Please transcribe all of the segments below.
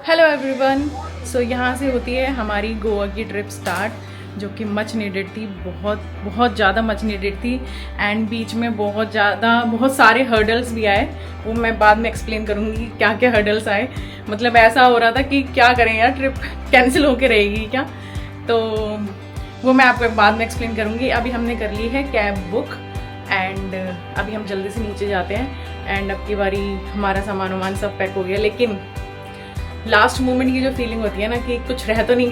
Hello everyone. सो यहाँ से होती है हमारी गोवा की ट्रिप स्टार्ट, जो कि मच नीडेड थी, बहुत ज़्यादा मच नीडेड थी। एंड बीच में बहुत सारे हर्डल्स भी आए, वो मैं बाद में एक्सप्लेन करूँगी क्या क्या हर्डल्स आए। मतलब ऐसा हो रहा था कि क्या करें यार, ट्रिप कैंसिल होके रहेगी क्या, तो वो मैं आपको बाद में एक्सप्लेन करूँगी। अभी हमने कर ली है कैब बुक एंड अभी हम जल्दी से नीचे जाते हैं। एंड अब की बारी हमारा सामान वामान सब पैक हो गया, लेकिन लास्ट मोमेंट की जो फीलिंग होती है ना कि कुछ रह तो नहीं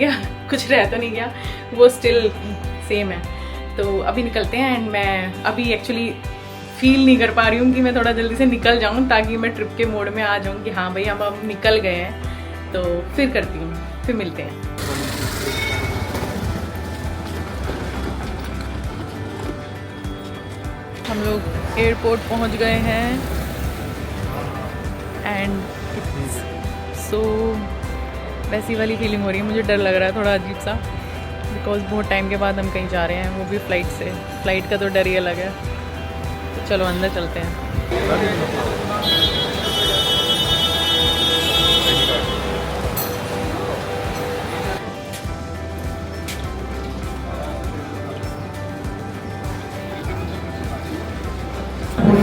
गया, वो स्टिल सेम है। तो अभी निकलते हैं। एंड मैं अभी एक्चुअली फील नहीं कर पा रही हूँ कि मैं थोड़ा जल्दी से निकल जाऊँ, ताकि मैं ट्रिप के मोड में आ जाऊँ कि हाँ भाई हम अब निकल गए हैं। तो फिर करती हूँ, फिर मिलते हैं। हम लोग एयरपोर्ट पहुँच गए हैं एंड सो वैसी वाली फीलिंग हो रही है। मुझे डर लग रहा है थोड़ा अजीब सा, बिकॉज बहुत टाइम के बाद हम कहीं जा रहे हैं, वो भी फ़्लाइट से। फ़्लाइट का तो डर ही अलग है। तो चलो अंदर चलते हैं।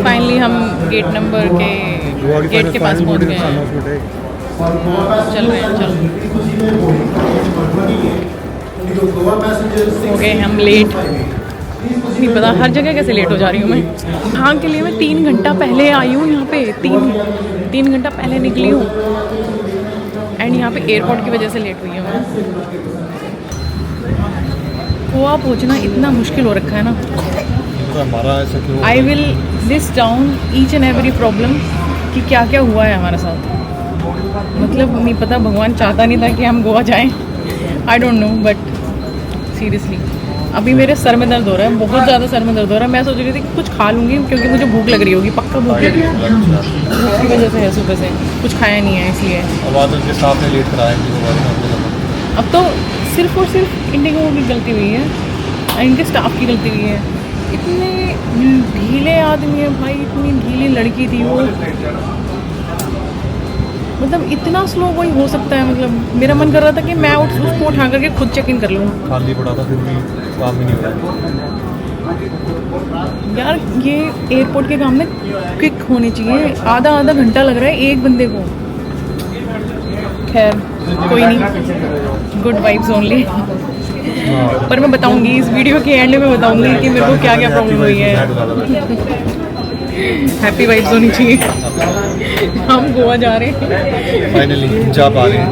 फाइनली हम गेट के पास पहुंच गए हैं। चल रहे हैं, चल हो गए हम लेट। नहीं पता हर जगह कैसे लेट हो जा रही हूँ मैं। यहाँ के लिए मैं 3 घंटा पहले आई हूँ, यहाँ पे तीन घंटा पहले निकली हूँ। एंड यहाँ पे एयरपोर्ट की वजह से लेट हुई हूँ। गोवा पहुँचना इतना मुश्किल हो रखा है ना। I will list down each and every problem कि क्या क्या हुआ है हमारे साथ। मतलब नहीं पता, भगवान चाहता नहीं था कि हम गोवा जाएं। I don't know, but seriously अभी मेरे सर में दर्द हो रहा है, बहुत ज़्यादा सर में दर्द हो रहा है। मैं सोच रही थी कि कुछ खा लूँगी, क्योंकि मुझे भूख लग रही होगी, पक्का भूख लग रही है। भूख की वजह से है, सुबह से कुछ खाया नहीं है इसलिए। अब तो सिर्फ और सिर्फ इंडिगो की गलती हुई है, इनके स्टाफ की गलती हुई है। इतने ढीले आदमी है भाई, इतनी ढीली लड़की थी वो। मतलब इतना स्लो कोई हो सकता है? मतलब मेरा मन कर रहा था कि मैं उसको उठा करके खुद चेक इन कर लूँ। खाली पड़ा था, फिर भी काम ही नहीं हो रहा यार ये एयरपोर्ट के काम में क्विक होने चाहिए। आधा घंटा लग रहा है एक बंदे को। खैर कोई नहीं, गुड वाइब्स ओनली। पर मैं बताऊंगी इस वीडियो के एंड में, बताऊंगी कि मेरे को क्या क्या प्रॉब्लम हुई है। हैप्पी वाइब्स होनी चाहिए। हम गोवा जा रहे हैं, फाइनली जा पा रहे हैं।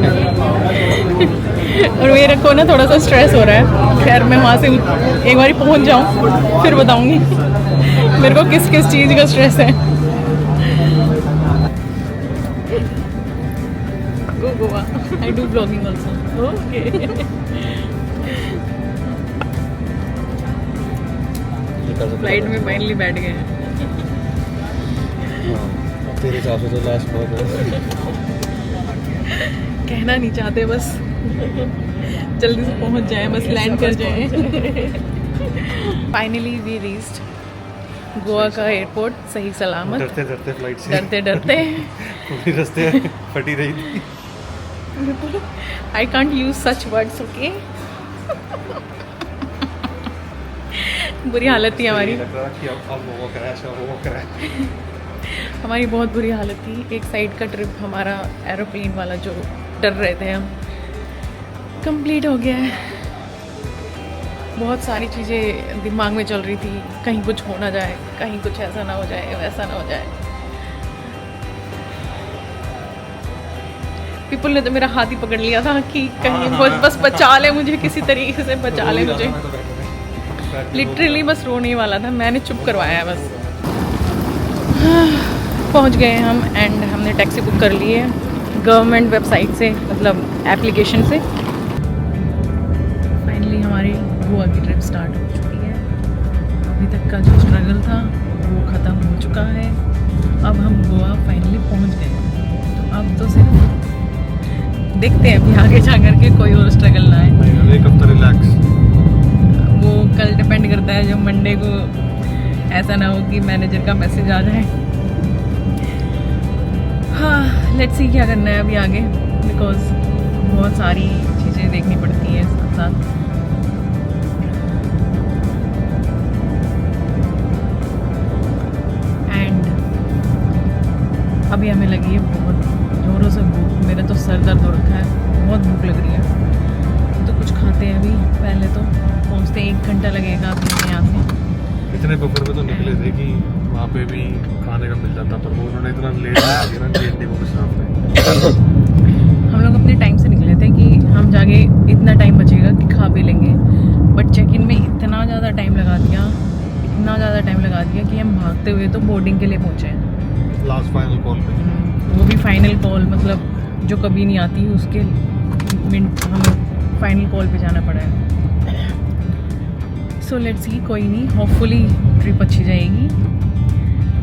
और मेरे को ना थोड़ा सा स्ट्रेस हो रहा है। खैर मैं वहाँ से एक बार पहुँच जाऊँ फिर बताऊंगी मेरे को किस किस चीज़ का स्ट्रेस है। Go Goa, I do blogging also. Okay, flight में फाइनली बैठ गए हैं। तेरे हिसाब से तो लास्ट बहुत कहना नहीं चाहते, बस जल्दी से पहुंच जाए, बस लैंड कर जाए। फाइनली वी रीच्ड गोवा का एयरपोर्ट सही सलामत। डरते फ्लाइट से, डरते पूरी रास्ते फटी रही थी। I can't use such words, okay. बुरी हालत थी हमारी। हमारी बहुत बुरी हालत थी। एक साइड का ट्रिप हमारा एरोप्लेन वाला जो डर रहे थे हम, कंप्लीट हो गया है। बहुत सारी चीज़ें दिमाग में चल रही थी, कहीं कुछ हो ना जाए, कहीं कुछ ऐसा ना हो जाए, वैसा ना हो जाए। पीपल ने तो मेरा हाथ ही पकड़ लिया था कि कहीं बस बचा ले मुझे, किसी तरीके से बचा ले मुझे। लिटरली बस रोने वाला था, मैंने चुप करवाया है बस। पहुंच गए हम एंड हमने टैक्सी बुक कर ली है गवर्नमेंट वेबसाइट से, मतलब एप्लीकेशन से। फाइनली हमारी गोवा की ट्रिप स्टार्ट हो चुकी है। अभी तक का जो स्ट्रगल था वो ख़त्म हो चुका है। अब हम गोवा फाइनली पहुंच गए हैं। तो अब तो सिर्फ देखते हैं अभी आगे जा कर के कोई और स्ट्रगल ना आए। एक हफ्ता रिलैक्स, वो कल डिपेंड करता है, जो मंडे को ऐसा ना हो कि मैनेजर का मैसेज आ जाए। हाँ लेट्स सी क्या करना है अभी आगे। बिकॉज बहुत सारी चीज़ें देखनी पड़ती हैं साथ साथ। एंड अभी हमें लगी है बहुत ज़ोरों से भूख। मेरा तो सर दर्द हो रखा है, बहुत भूख लग रही है। तो कुछ खाते हैं अभी, पहले तो पहुँचते 1 घंटा लगेगा अभी हमें यहाँ से। इतने बफर में तो निकले थे कि वहाँ पे भी खाने का मिल जाता, पर वो उन्होंने इतना लेट आ गया ना जेएनडी को स्टाफ ने। हम लोग अपने टाइम से निकले थे कि हम जाके इतना टाइम बचेगा कि खा पी लेंगे, बट चेक इन में इतना ज़्यादा टाइम लगा दिया, इतना ज़्यादा टाइम लगा दिया कि हम भागते हुए तो बोर्डिंग के लिए पहुँचे हैं। लास्ट फाइनल कॉल पे, वो भी फाइनल कॉल, मतलब जो कभी नहीं आती उसके मिनट हमें फाइनल कॉल पे जाना पड़ा है। सो लेट्स सी, कोई नहीं, होपफुली ट्रिप अच्छी जाएगी।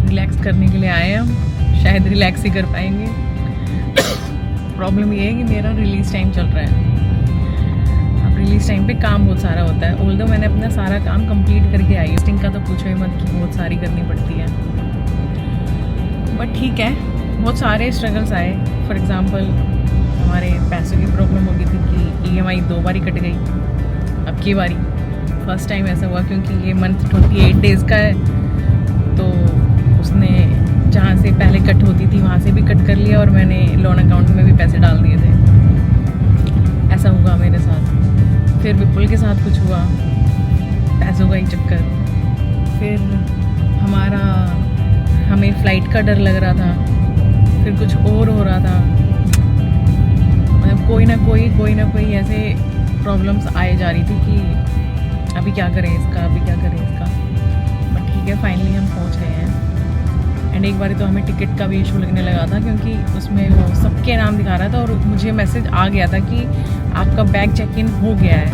रिलैक्स करने के लिए आए हैं हम, शायद रिलैक्स ही कर पाएंगे। प्रॉब्लम ये है कि मेरा रिलीज़ टाइम चल रहा है। अब रिलीज़ टाइम पे काम बहुत सारा होता है। ऑल्दो मैंने अपना सारा काम कंप्लीट करके आई, टेस्टिंग का तो पूछो ही मत कि बहुत सारी करनी पड़ती है, बट ठीक है। बहुत सारे स्ट्रगल्स आए। फॉर एग्ज़ाम्पल हमारे पैसों की प्रॉब्लम हो गई थी कि EMI 2 बारी कट गई। अब की बारी फर्स्ट टाइम ऐसा हुआ क्योंकि ये मंथ 28 डेज़ का है, तो उसने जहाँ से पहले कट होती थी वहाँ से भी कट कर लिया और मैंने लोन अकाउंट में भी पैसे डाल दिए थे। ऐसा हुआ मेरे साथ। फिर विपुल के साथ कुछ हुआ, पैसों का ही चक्कर। फिर हमें फ़्लाइट का डर लग रहा था, फिर कुछ और हो रहा था। मतलब कोई ना कोई ऐसे प्रॉब्लम्स आए जा रही थी कि अभी क्या करें इसका, अभी क्या करें इसका। बट ठीक है, फाइनली हम पहुंच गए हैं। एंड एक बार तो हमें टिकट का भी इशू लगने लगा था क्योंकि उसमें वो सबके नाम दिखा रहा था और मुझे मैसेज आ गया था कि आपका बैग चेक इन हो गया है।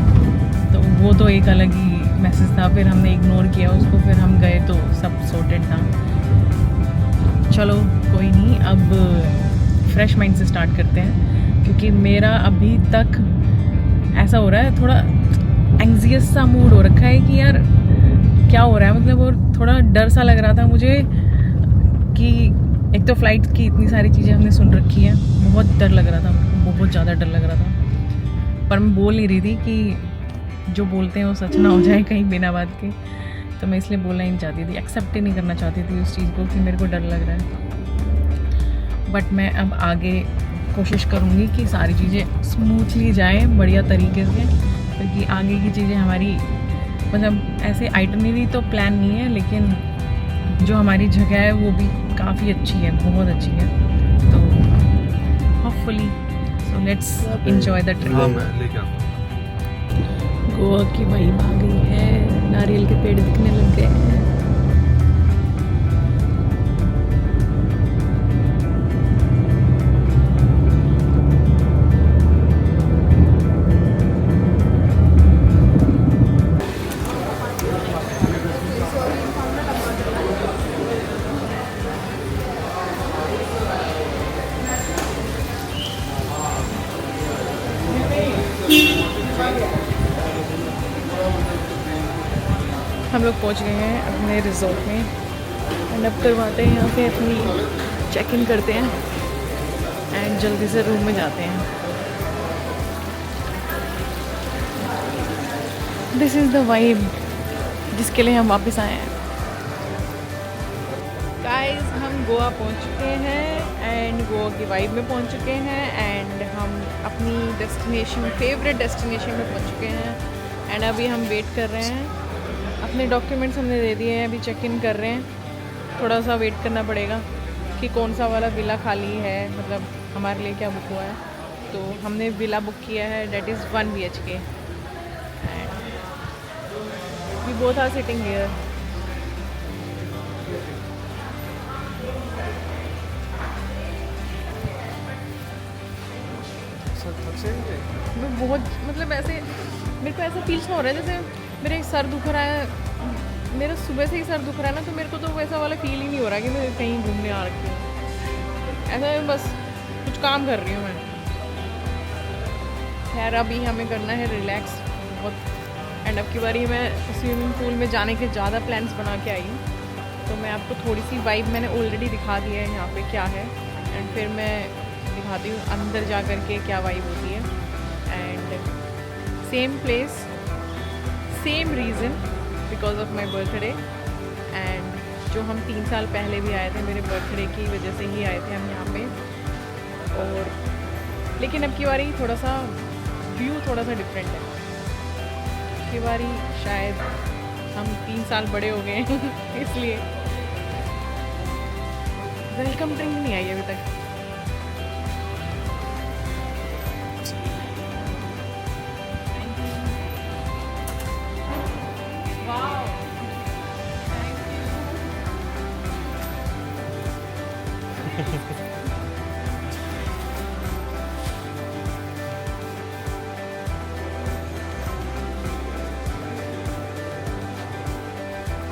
तो वो तो एक अलग ही मैसेज था, फिर हमने इग्नोर किया उसको। फिर हम गए तो सब सॉर्टेड था। चलो कोई नहीं, अब फ्रेश माइंड से स्टार्ट करते हैं क्योंकि मेरा अभी तक ऐसा हो रहा है, थोड़ा एंग्जियस सा मूड हो रखा है कि यार क्या हो रहा है, मतलब। और थोड़ा डर सा लग रहा था मुझे कि एक तो फ़्लाइट की इतनी सारी चीज़ें हमने सुन रखी हैं, बहुत डर लग रहा था, बहुत ज़्यादा डर लग रहा था। पर मैं बोल नहीं रही थी कि जो बोलते हैं वो सच ना हो जाए कहीं बिना बात के, तो मैं इसलिए बोलना ही नहीं चाहती थी, एक्सेप्ट ही नहीं करना चाहती थी उस चीज़ को कि मेरे को डर लग रहा है। बट मैं अब आगे कोशिश करूँगी कि सारी चीज़ें स्मूथली जाएं, बढ़िया तरीके से, क्योंकि आगे की चीज़ें हमारी, मतलब ऐसे आइटनरी तो प्लान नहीं है, लेकिन जो हमारी जगह है वो भी काफ़ी अच्छी है, बहुत अच्छी है। तो hopefully so let's enjoy the trip. लेके आता हूँ। गोवा की वाइब आ गई है, नारियल के पेड़ दिखने लग गए हैं। हम लोग पहुंच गए हैं अपने रिजॉर्ट में एंड अब करवाते हैं यहाँ पे अपनी चेक इन करते हैं एंड जल्दी से रूम में जाते हैं। दिस इज़ द वाइब जिसके लिए हम वापस आए हैं। गाइस, हम गोवा पहुंच चुके हैं एंड गोवा की वाइब में पहुंच चुके हैं एंड हम अपनी डेस्टिनेशन, फेवरेट डेस्टिनेशन में पहुंच चुके हैं एंड अभी हम वेट कर रहे हैं। अपने डॉक्यूमेंट्स हमने दे दिए हैं, अभी चेक इन कर रहे हैं। थोड़ा सा वेट करना पड़ेगा कि कौन सा वाला विला खाली है, मतलब हमारे लिए क्या बुक हुआ है। तो हमने विला बुक किया है, date is 1 BHK and we both are sitting here. मैं बहुत, मतलब ऐसे मेरे को ऐसा फील हो रहा है जैसे मेरे सर दुख रहा है, मेरा सुबह से ही सर दुख रहा है ना, तो मेरे को तो वैसा वाला फील ही नहीं हो रहा कि मैं कहीं घूमने आ रखी हूँ। ऐसा है बस कुछ काम कर रही हूँ मैं। खैर अभी हमें करना है रिलैक्स बहुत। एंड अब की बारी मैं स्विमिंग पूल में जाने के ज़्यादा प्लान्स बना के आई हूँ, तो मैं आपको थोड़ी सी वाइब मैंने ऑलरेडी दिखा दी है यहाँ पे क्या है। एंड फिर मैं दिखाती हूँ अंदर जा कर के क्या वाइब होती है। And same place, same reason, because of my birthday. And जो हम 3 साल पहले भी आए थे, मेरे बर्थडे की वजह से ही आए थे हम यहाँ पे। और लेकिन अब की बारी थोड़ा सा व्यू थोड़ा सा डिफरेंट है। की बारी शायद हम 3 साल बड़े हो गए हैं इसलिए। वेलकम ड्रिंक नहीं आई अभी तक।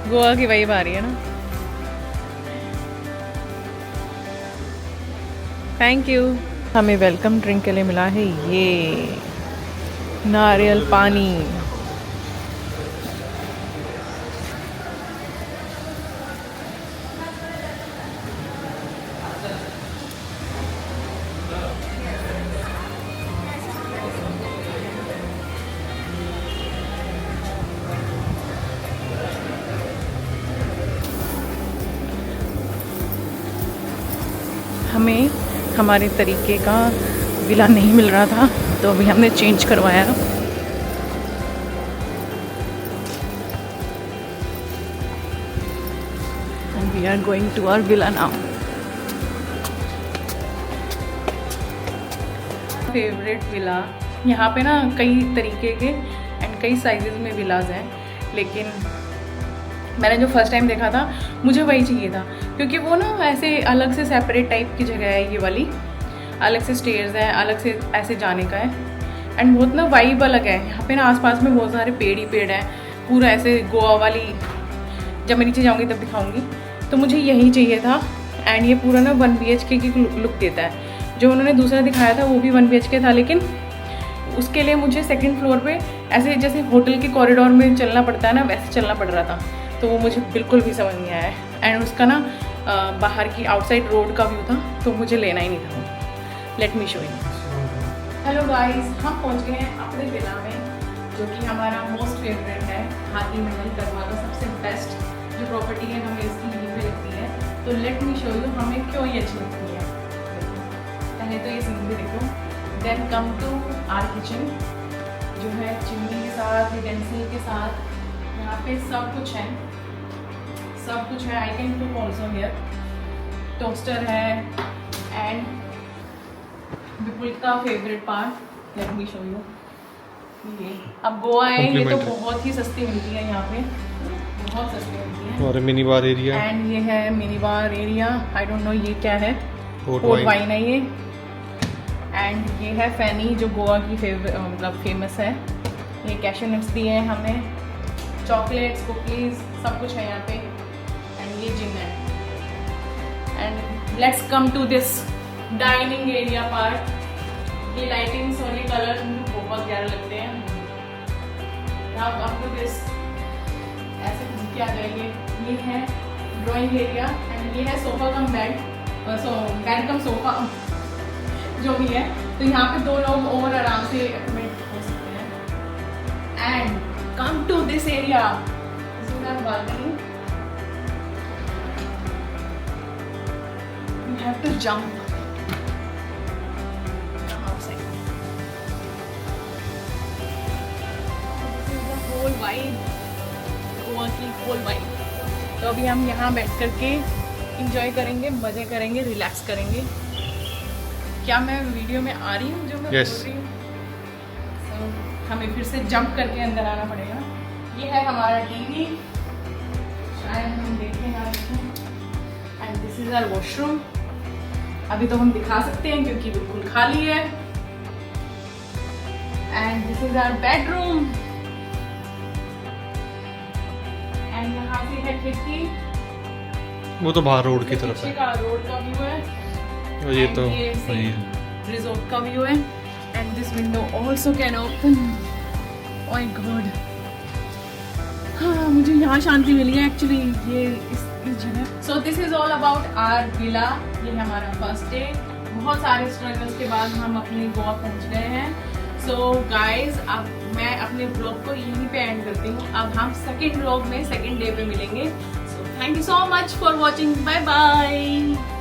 गोवा की वाइब आ रही है ना। Thank you. हमें वेलकम ड्रिंक के लिए मिला है ये नारियल पानी। हमें हमारे तरीके का विला नहीं मिल रहा था, तो अभी हमने चेंज करवाया। And we are going to our villa now. Favourite villa, यहाँ पे ना कई तरीके के एंड कई साइजेस में विलाज हैं, लेकिन मैंने जो फर्स्ट टाइम देखा था मुझे वही चाहिए था, क्योंकि वो ना ऐसे अलग से सेपरेट टाइप की जगह है ये वाली, अलग से स्टेयर्स हैं, अलग से ऐसे जाने का है। एंड बहुत ना वाइब अलग है यहाँ पे ना। आसपास में बहुत सारे पेड़ ही पेड़ हैं, पूरा ऐसे गोवा वाली। जब मैं नीचे जाऊँगी तब दिखाऊँगी। तो मुझे यही चाहिए था। एंड ये पूरा ना 1 BHK की लुक देता है। जो उन्होंने दूसरा दिखाया था वो भी 1 BHK था, लेकिन उसके लिए मुझे 2nd फ्लोर पे ऐसे जैसे होटल के कॉरिडोर में चलना पड़ता है ना, वैसे चलना पड़ रहा था। तो वो मुझे बिल्कुल भी समझ नहीं आया है। एंड उसका ना बाहर की आउटसाइड रोड का व्यू था, तो मुझे लेना ही नहीं था। Let me show you. Hello guys, हम पहुंच गए हैं अपने विला में, जो कि हमारा मोस्ट फेवरेट है। हाथी महल करवा का सबसे बेस्ट जो प्रॉपर्टी है, हमें इसकी यहीं पे लगती है। तो लेट मी शो यू हमें क्यों ये अच्छी लगती है। पहले तो ये सीन भी देखो। Then come to our kitchen, जो है चिमनी के साथ, यूटेंसिल के साथ। यहाँ पे सब कुछ है, सब कुछ है। I can cook also here. Toaster है। एंड विपुल का favourite part, let me show you. ये अब गोवा है, ये तो बहुत ही सस्ती मिलती है यहाँ पे, बहुत सस्ती मिलती है। और मिनी बार एरिया। एंड ये है mini bar area. I don't know ये क्या है, पोर्ट वाइन है ये। एंड ये है फैनी, जो गोवा की मतलब फेमस है। ये कैशू नट्स दिए हैं हमें, चॉकलेट्स, कुकीज़, सब कुछ है यहाँ पे। एंड ये जिम है। And let's come to this dining area part. ये लाइटिंग्स और ये कलर मुझे बहुत प्यारे लगते हैं। नाउ कम टू दिस, ऐसे घूम के आ जाइए। ये है ड्राइंग एरिया। एंड ये है सोफा कम बेड, बेड कम सोफा जो भी है। तो यहाँ पे 2 लोग और आराम से एक्टिवेट हो सकते हैं। And come to this area. This is our balcony. You have to jump outside. This is the whole vibe, Goa की whole vibe. तो अभी हम यहाँ बैठ करके enjoy करेंगे, मजे करेंगे, रिलैक्स करेंगे। क्या मैं वीडियो में आ रही हूँ जो मैं yes. बोल रही हूँ? हमें फिर से जंप करके अंदर आना पड़ेगा। ये है हमारा टीवी, शायद हम देखें ना देखें। And this is our washroom. अभी तो हम दिखा सकते हैं क्योंकि बिल्कुल खाली है। And this is our bedroom. एंड यहाँ से है खिड़की, वो तो बाहर रोड की तरफ है। रोड का व्यू है। और ये तो रिजॉर्ट का व्यू है। And this window also can open. Oh my God. हाँ, मुझे यहाँ शांति मिली है एक्चुअली ये इस जगह। So this is all about our villa. ये है हमारा फर्स्ट डे। बहुत सारे स्ट्रगल्स के बाद हम अपने गोवा पहुंच गए हैं। सो गाइज, अब मैं अपने ब्लॉग को यहीं पे एंड करती हूँ। अब हम सेकेंड ब्लॉग में सेकेंड डे पे मिलेंगे। So thank you so much for watching, bye bye.